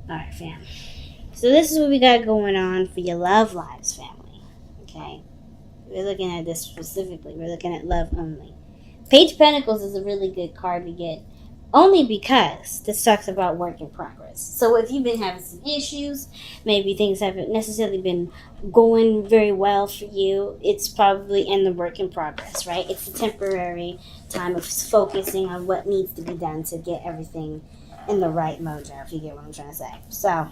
Alright, fam. So this is what we got going on for your love lives, family. Okay? We're looking at this specifically. We're looking at love only. Page of Pentacles is a really good card to get. Only because this talks about work in progress. So if you've been having some issues, maybe things haven't necessarily been going very well for you, it's probably in the work in progress, right? It's a temporary time of focusing on what needs to be done to get everything in the right mojo, if you get what I'm trying to say. So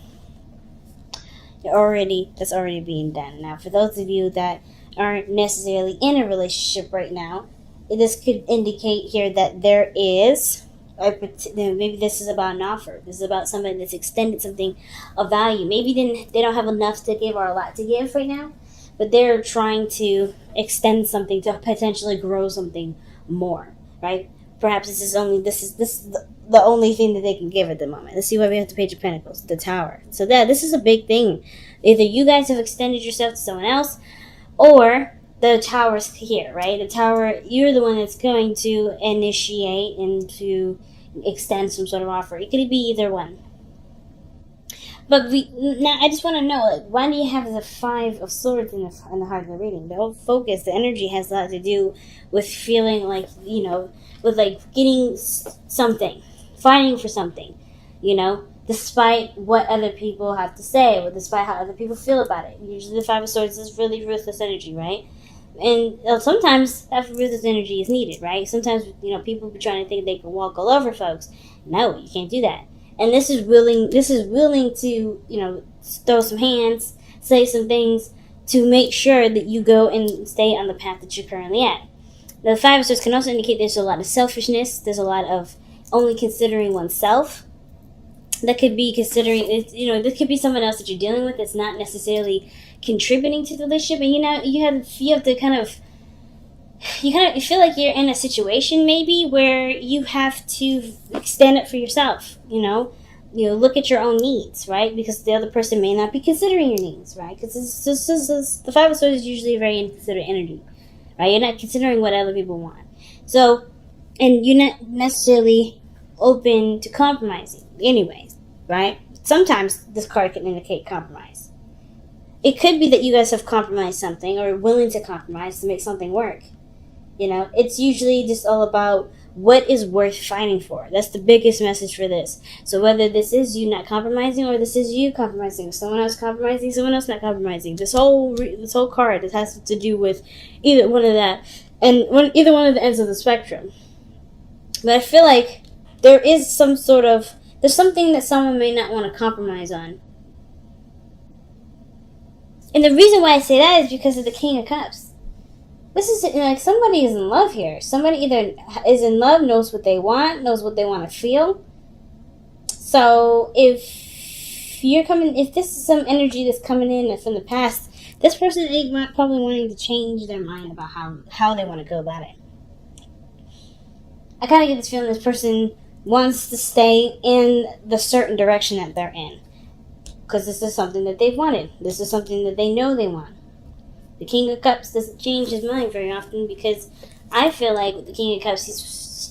that's already being done. Now, for those of you that aren't necessarily in a relationship right now, this could indicate here that there is, maybe this is about an offer. This is about somebody that's extended something of value. Maybe they don't have enough to give or a lot to give right now, but they're trying to extend something to potentially grow something more, right? Perhaps this is the only thing that they can give at the moment. Let's see why we have the Page of Pentacles, the Tower. So this is a big thing. Either you guys have extended yourself to someone else, or the Tower's here, right? The Tower, you're the one that's going to initiate and to extend some sort of offer. It could be either one. But now I just want to know, like, why do you have the Five of Swords in the heart of the reading? The whole focus, the energy has a lot to do with feeling like, with like getting something, fighting for something, despite what other people have to say, or despite how other people feel about it. Usually the Five of Swords is really ruthless energy, right? And sometimes that ruthless energy is needed, right? Sometimes, people be trying to think they can walk all over folks. No, you can't do that. And this is willing to, throw some hands, say some things to make sure that you go and stay on the path that you're currently at. The Five of Swords can also indicate there's a lot of selfishness. There's a lot of only considering oneself. That could be considering, this could be someone else that you're dealing with that's not necessarily contributing to the relationship. And, you have to kind of you feel like you're in a situation maybe where you have to stand up for yourself, look at your own needs, right? Because the other person may not be considering your needs, right? Because the Five of Swords is usually a very inconsiderate energy, right? You're not considering what other people want. So, and you're not necessarily open to compromising anyways, right? Sometimes this card can indicate compromise. It could be that you guys have compromised something or are willing to compromise to make something work. It's usually just all about what is worth fighting for. That's the biggest message for this. So whether this is you not compromising or this is you compromising, someone else compromising, someone else not compromising, this whole card, it has to do with either one of that and either one of the ends of the spectrum. But I feel like there is there's something that someone may not want to compromise on. And the reason why I say that is because of the King of Cups. This is like somebody is in love here. Somebody either is in love, knows what they want to feel. So if this is some energy that's coming in from the past, this person is probably wanting to change their mind about how they want to go about it. I kind of get this feeling this person wants to stay in the certain direction that they're in. Because this is something that they've wanted. This is something that they know they want. The King of Cups doesn't change his mind very often because I feel like with the King of Cups,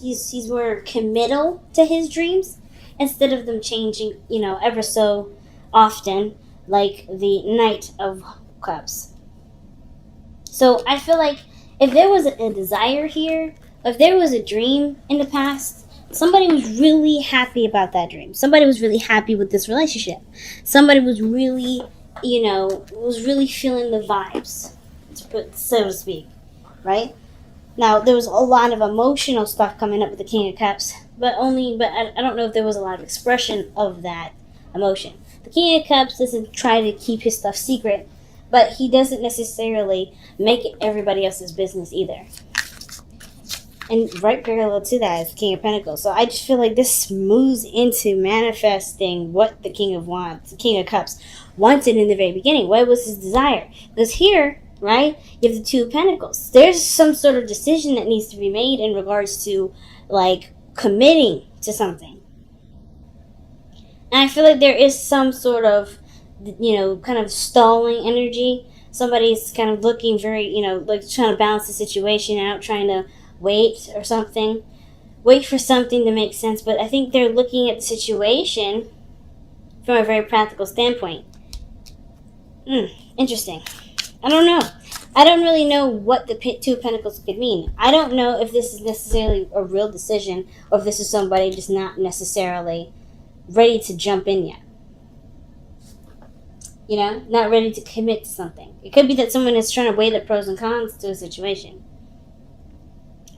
he's more committal to his dreams instead of them changing, ever so often, like the Knight of Cups. So I feel like if there was a desire here, if there was a dream in the past, somebody was really happy about that dream. Somebody was really happy with this relationship. Somebody was really, was really feeling the vibes, so to speak, right? Now, there was a lot of emotional stuff coming up with the King of Cups, but I don't know if there was a lot of expression of that emotion. The King of Cups doesn't try to keep his stuff secret, but he doesn't necessarily make it everybody else's business either. And right parallel to that is the King of Pentacles. So I just feel like this moves into manifesting what the King of Cups wanted in the very beginning. What was his desire? Because here, right, you have the Two of Pentacles. There's some sort of decision that needs to be made in regards to, like, committing to something. And I feel like there is some sort of, kind of stalling energy. Somebody's kind of looking very, like trying to balance the situation out, trying to wait for something to make sense. But I think they're looking at the situation from a very practical standpoint. Interesting. I don't know. I don't really know what the Two of Pentacles could mean. I don't know if this is necessarily a real decision or if this is somebody just not necessarily ready to jump in yet. You know, not ready to commit to something. It could be that someone is trying to weigh the pros and cons to a situation.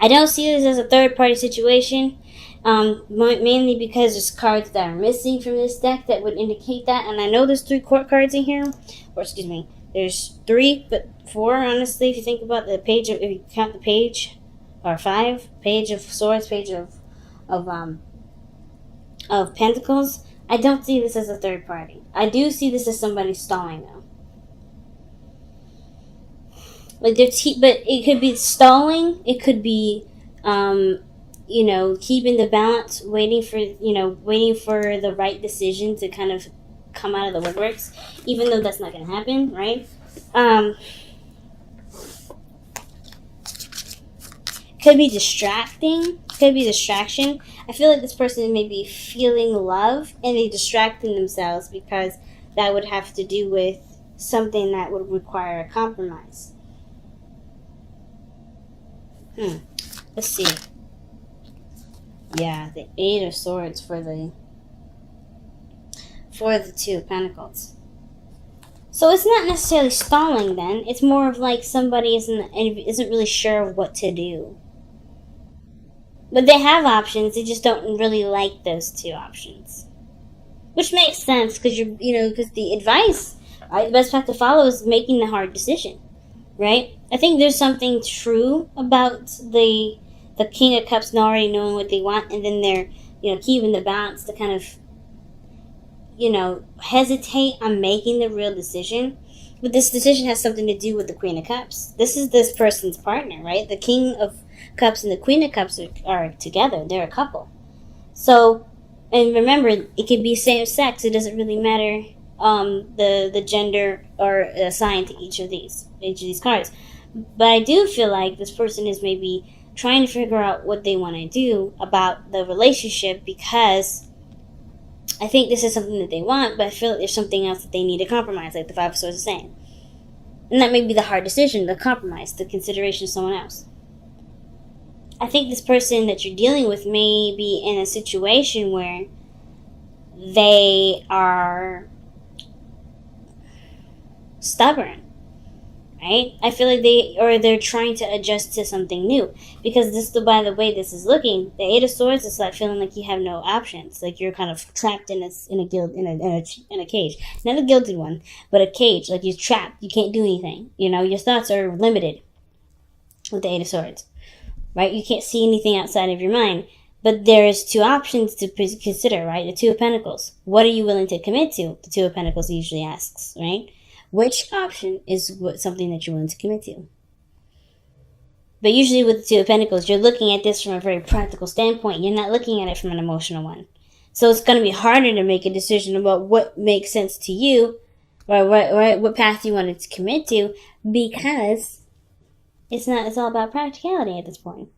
I don't see this as a third-party situation, mainly because there's cards that are missing from this deck that would indicate that. And I know there's 3 court cards in here, or excuse me, there's 3, but 4, honestly, if you think about the page, if you count the page, or 5, page of swords, page of pentacles. I don't see this as a third party. I do see this as somebody stalling, though. Like but it could be stalling. It could be, keeping the balance, waiting for the right decision to kind of come out of the woodworks, even though that's not going to happen, right? Could be distracting. Could be distraction. I feel like this person may be feeling love and they distracting themselves because that would have to do with something that would require a compromise. Let's see. Yeah, the 8 of Swords for the Two of Pentacles. So it's not necessarily stalling then. It's more of like somebody isn't really sure of what to do. But they have options. They just don't really like those 2 options. Which makes sense because because the advice, right, the best path to follow is making the hard decision, right? I think there's something true about the King of Cups not already knowing what they want, and then they're keeping the balance to kind of hesitate on making the real decision. But this decision has something to do with the Queen of Cups. This is this person's partner, right? The King of Cups and the Queen of Cups are together. They're a couple. So, and remember, it could be same sex. It doesn't really matter the gender or assigned to each of these cards. But I do feel like this person is maybe trying to figure out what they want to do about the relationship, because I think this is something that they want, but I feel like there's something else that they need to compromise, like the Five of Swords is saying. And that may be the hard decision, the compromise, the consideration of someone else. I think this person that you're dealing with may be in a situation where they are stubborn, right? I feel like they're trying to adjust to something new, because by the way this is looking, the 8 of Swords is like feeling like you have no options, like you're kind of trapped in a cage, not a gilded one, but a cage, like you're trapped, you can't do anything, your thoughts are limited with the 8 of Swords, right? You can't see anything outside of your mind. But there's 2 options to consider, right? The 2 of Pentacles. What are you willing to commit to? The 2 of Pentacles usually asks, right? Which option is something that you're willing to commit to? But usually with the 2 of Pentacles, you're looking at this from a very practical standpoint. You're not looking at it from an emotional one. So it's going to be harder to make a decision about what makes sense to you, or what path you wanted to commit to, because it's all about practicality at this point.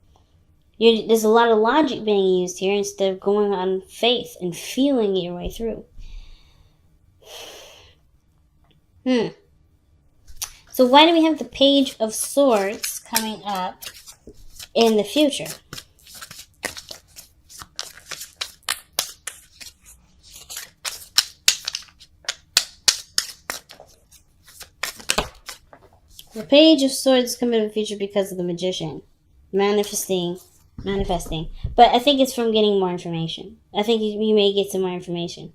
There's a lot of logic being used here instead of going on faith and feeling your way through. So why do we have the Page of Swords coming up in the future? The Page of Swords is coming in the future because of the Magician. Manifesting. But I think it's from getting more information. I think you may get some more information.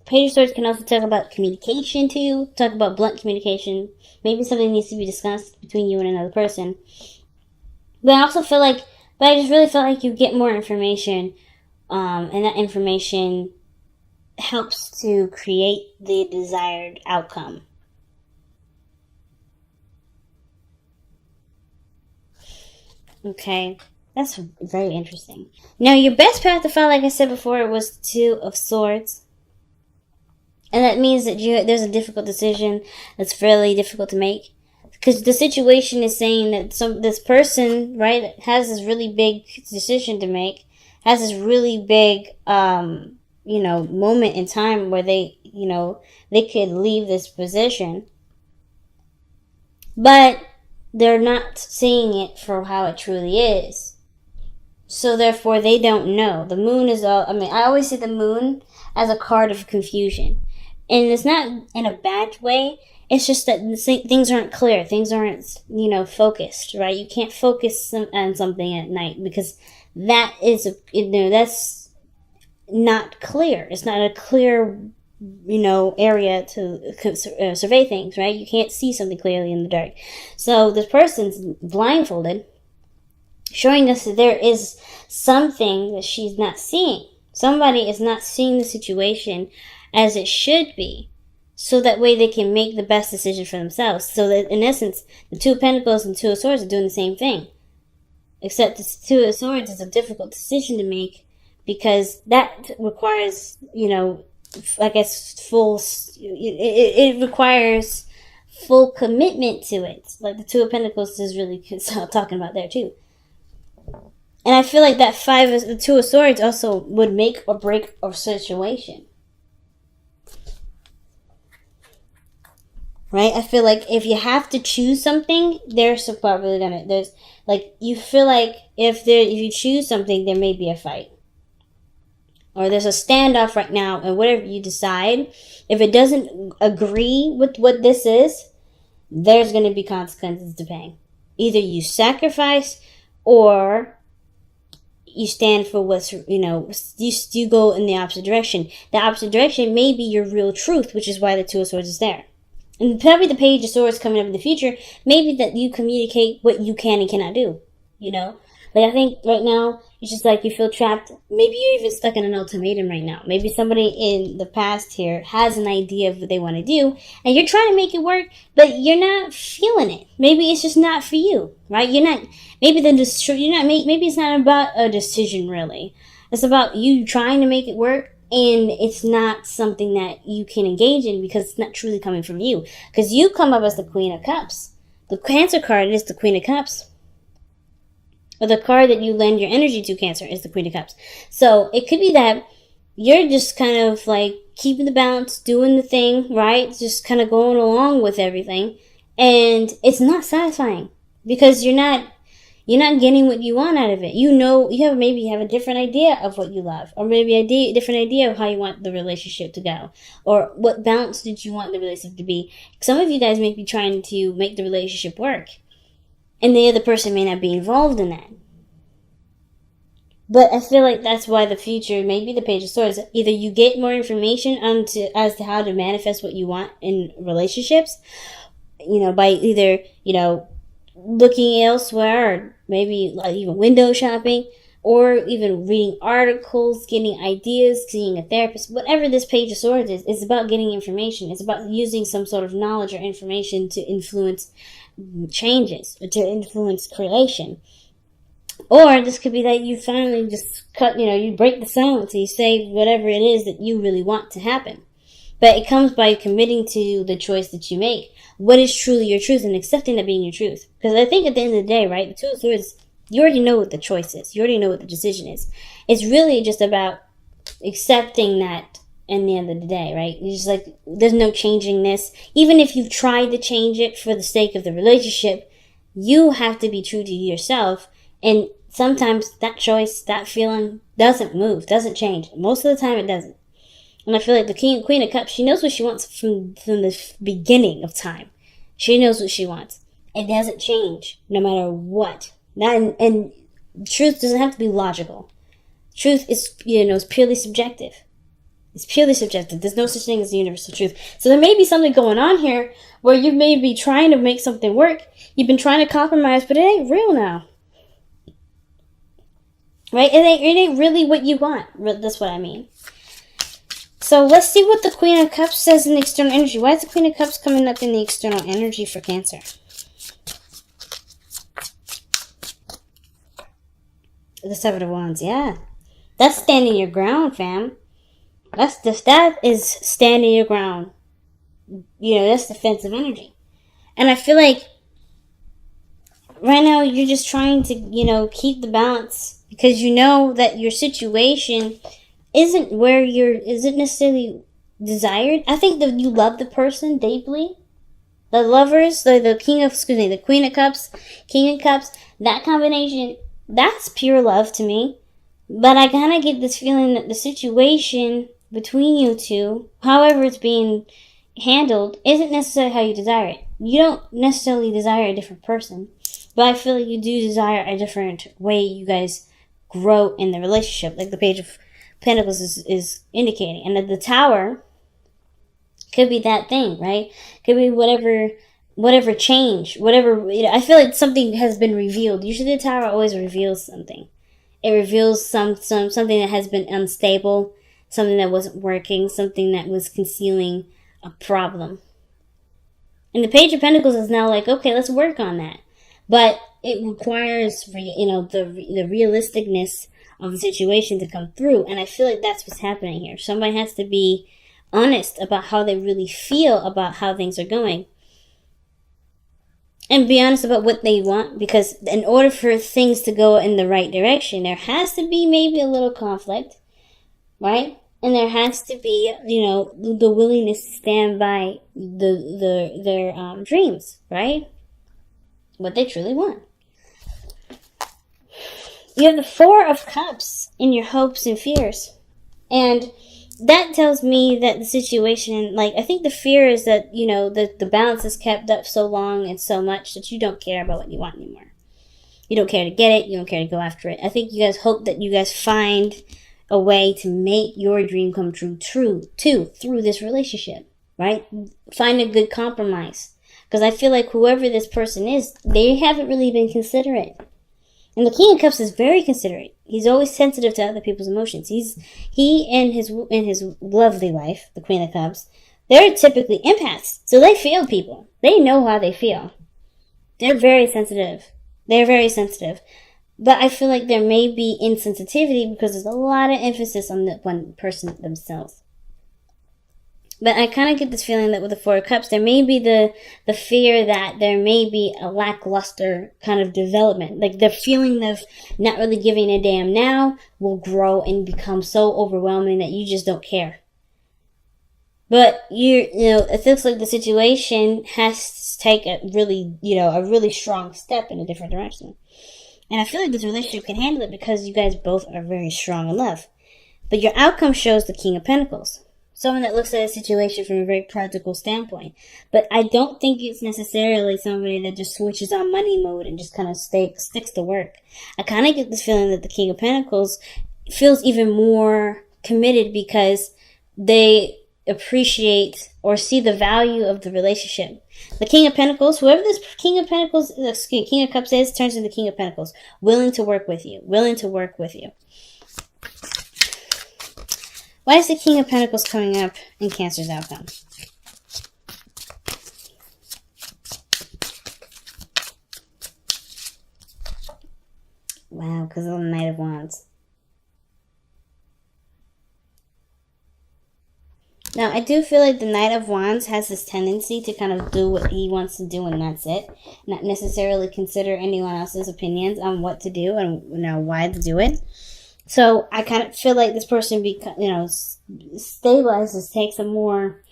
Page of Swords can also talk about communication too. Talk about blunt communication. Maybe something needs to be discussed between you and another person. But I just really feel like you get more information. And that information helps to create the desired outcome. Okay, that's very interesting. Now, your best path to follow, like I said before, was 2 of Swords. And that means that there's a difficult decision that's fairly difficult to make. Because the situation is saying that this person, right, has this really big decision to make, has this really big, moment in time where they, they could leave this position, but they're not seeing it for how it truly is. So therefore, they don't know. The moon is all. I mean, I always see the moon as a card of confusion, and it's not in a bad way. It's just that things aren't clear. Things aren't, focused. Right? You can't focus on something at night because that is, that's not clear. It's not a clear, area to survey things. Right? You can't see something clearly in the dark. So this person's blindfolded, showing us that there is something that she's not seeing. Somebody is not seeing the situation as it should be, so that way they can make the best decision for themselves. So that, in essence, the Two of Pentacles and Two of Swords are doing the same thing. Except the Two of Swords is a difficult decision to make because that requires, I guess, it requires full commitment to it. Like the Two of Pentacles is really talking about there too. And I feel like that the Two of Swords also would make or break a situation. Right? I feel like if you have to choose something, there's probably you feel like if you choose something, there may be a fight. Or there's a standoff right now, and whatever you decide, if it doesn't agree with what this is, there's going to be consequences to pay. Either you sacrifice or you stand for what's, you go in the opposite direction. The opposite direction may be your real truth, which is why the Two of Swords is there. And probably the Page of Swords coming up in the future, maybe that you communicate what you can and cannot do, Like, I think right now, it's just like you feel trapped. Maybe you're even stuck in an ultimatum right now. Maybe somebody in the past here has an idea of what they want to do, and you're trying to make it work, but you're not feeling it. Maybe it's just not for you, right? Maybe it's not about a decision, really. It's about you trying to make it work, and it's not something that you can engage in because it's not truly coming from you. Because you come up as the Queen of Cups. The Cancer card is the Queen of Cups. Or the card that you lend your energy to, Cancer, is the Queen of Cups. So it could be that you're just kind of like keeping the balance, doing the thing, right? Just kind of going along with everything. And it's not satisfying because you're not getting what you want out of it. You have a different idea of what you love, or maybe a different idea of how you want the relationship to go, or what balance did you want the relationship to be. Some of you guys may be trying to make the relationship work, and the other person may not be involved in that. But I feel like that's why the future, maybe the Page of Swords, either you get more information as to how to manifest what you want in relationships, by either, looking elsewhere, or maybe like even window shopping, or even reading articles, getting ideas, seeing a therapist. Whatever this Page of Swords is, it's about getting information. It's about using some sort of knowledge or information to influence changes, or to influence creation. Or this could be that you finally just you break the silence and you say whatever it is that you really want to happen. But it comes by committing to the choice that you make. What is truly your truth, and accepting that being your truth. Because I think at the end of the day, right, the Two of Swords, you already know what the choice is. You already know what the decision is. It's really just about accepting that in the end of the day, right? You're just like, there's no changing this. Even if you've tried to change it for the sake of the relationship, you have to be true to yourself. And sometimes that choice, that feeling doesn't move, doesn't change. Most of the time it doesn't. And I feel like the Queen of Cups, she knows what she wants from the beginning of time. She knows what she wants. It doesn't change no matter what. And truth doesn't have to be logical. Truth is, is purely subjective. It's purely subjective. There's no such thing as the universal truth. So there may be something going on here where you may be trying to make something work. You've been trying to compromise, but it ain't real now. Right? It ain't really what you want. That's what I mean. So let's see what the Queen of Cups says in the external energy. Why is the Queen of Cups coming up in the external energy for Cancer? The Seven of Wands, yeah. That's standing your ground, fam. That is standing your ground. That's defensive energy. And I feel like right now you're just trying to, keep the balance, because you know that your situation isn't necessarily desired. I think that you love the person deeply. The lovers, the the Queen of Cups, King of Cups, that combination, that's pure love to me. But I kind of get this feeling that the situation between you two, however it's being handled, isn't necessarily how you desire it. You don't necessarily desire a different person, but I feel like you do desire a different way you guys grow in the relationship, like the Page of Pentacles is indicating. And the Tower could be that thing, right? Could be whatever change, whatever, I feel like something has been revealed. Usually the Tower always reveals something. It reveals something that has been unstable, something that wasn't working, something that was concealing a problem. And the Page of Pentacles is now like, okay, let's work on that. But it requires, the realisticness of the situation to come through. And I feel like that's what's happening here. Somebody has to be honest about how they really feel about how things are going. And be honest about what they want, because in order for things to go in the right direction, there has to be maybe a little conflict, right? And there has to be, the willingness to stand by their dreams, right? What they truly want. You have the Four of Cups in your hopes and fears. And that tells me that the situation, I think the fear is that, the balance is kept up so long and so much that you don't care about what you want anymore. You don't care to get it. You don't care to go after it. I think you guys hope that you guys find a way to make your dream come true too, through this relationship, right? Find a good compromise. Because I feel like whoever this person is, they haven't really been considerate. And the King of Cups is very considerate. He's always sensitive to other people's emotions. He in his lovely wife, the Queen of Cups, they're typically empaths. So they feel people. They know how they feel. They're very sensitive. But I feel like there may be insensitivity because there's a lot of emphasis on the one person themselves. But I kind of get this feeling that with the Four of Cups, there may be the fear that there may be a lackluster kind of development. Like the feeling of not really giving a damn now will grow and become so overwhelming that you just don't care. But it looks like the situation has to take a really strong step in a different direction. And I feel like this relationship can handle it because you guys both are very strong in love. But your outcome shows the King of Pentacles. Someone that looks at a situation from a very practical standpoint. But I don't think it's necessarily somebody that just switches on money mode and just kind of sticks to work. I kind of get this feeling that the King of Pentacles feels even more committed because they appreciate or see the value of the relationship. The King of Pentacles, whoever this King of Cups is, turns into the King of Pentacles. Willing to work with you. Why is the King of Pentacles coming up in Cancer's outcome? Wow, because of the Knight of Wands. Now, I do feel like the Knight of Wands has this tendency to kind of do what he wants to do and that's it. Not necessarily consider anyone else's opinions on what to do and why to do it. So I kind of feel like this person stabilizes, takes a more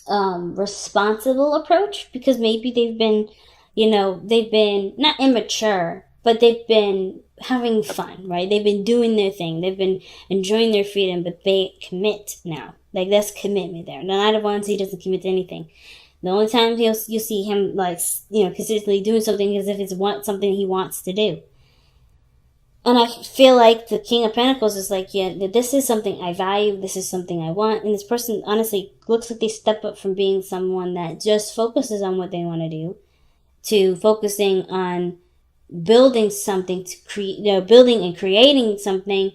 responsible approach because maybe they've been not immature, but they've been having fun, right? They've been doing their thing. They've been enjoying their freedom, but they commit now. Like, that's commitment there. The Knight of Wands, he doesn't commit to anything. The only time you'll see him, consistently doing something is if it's something he wants to do. And I feel like the King of Pentacles is like, yeah, this is something I value. This is something I want. And this person, honestly, looks like they step up from being someone that just focuses on what they want to do to focusing on building something building and creating something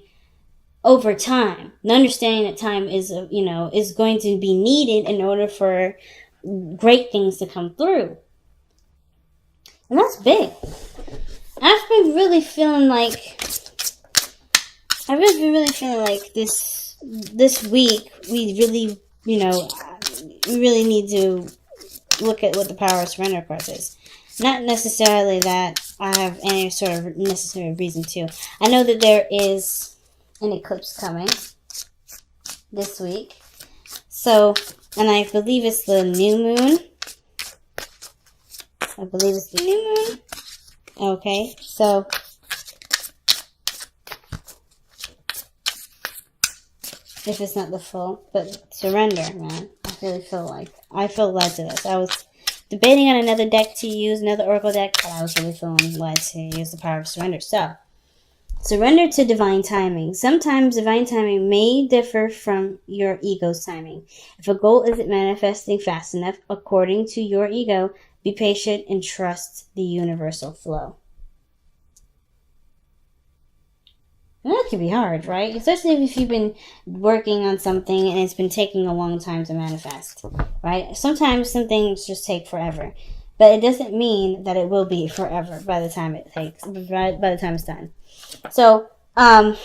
over time. And understanding that time is going to be needed in order for great things to come through. And that's big. I've been really feeling like this week we really need to look at what the Power of Surrender card is. Not necessarily that I have any sort of necessary reason to. I know that there is an eclipse coming this week. So, and I believe it's the new moon. I believe it's the new moon. Okay, so if it's not the full, but surrender, man. I feel led to this. I was debating on another deck to use, another oracle deck, but I was really feeling led to use the power of surrender. So, surrender to divine timing. Sometimes divine timing may differ from your ego's timing. If a goal isn't manifesting fast enough according to your ego, be patient and trust the universal flow. And that can be hard, right? Especially if you've been working on something and it's been taking a long time to manifest, right? Sometimes some things just take forever. But it doesn't mean that it will be forever by the time by the time it's done. So, in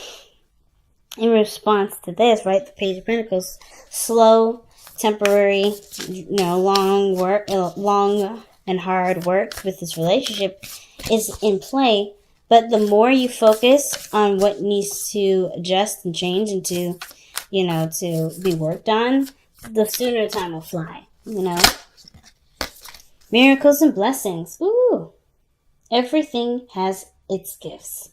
response to this, right, the Page of Pentacles, slow, temporary, long and hard work with this relationship is in play. But the more you focus on what needs to adjust and change and to be worked on, the sooner time will fly, Miracles and blessings. Ooh. Everything has its gifts.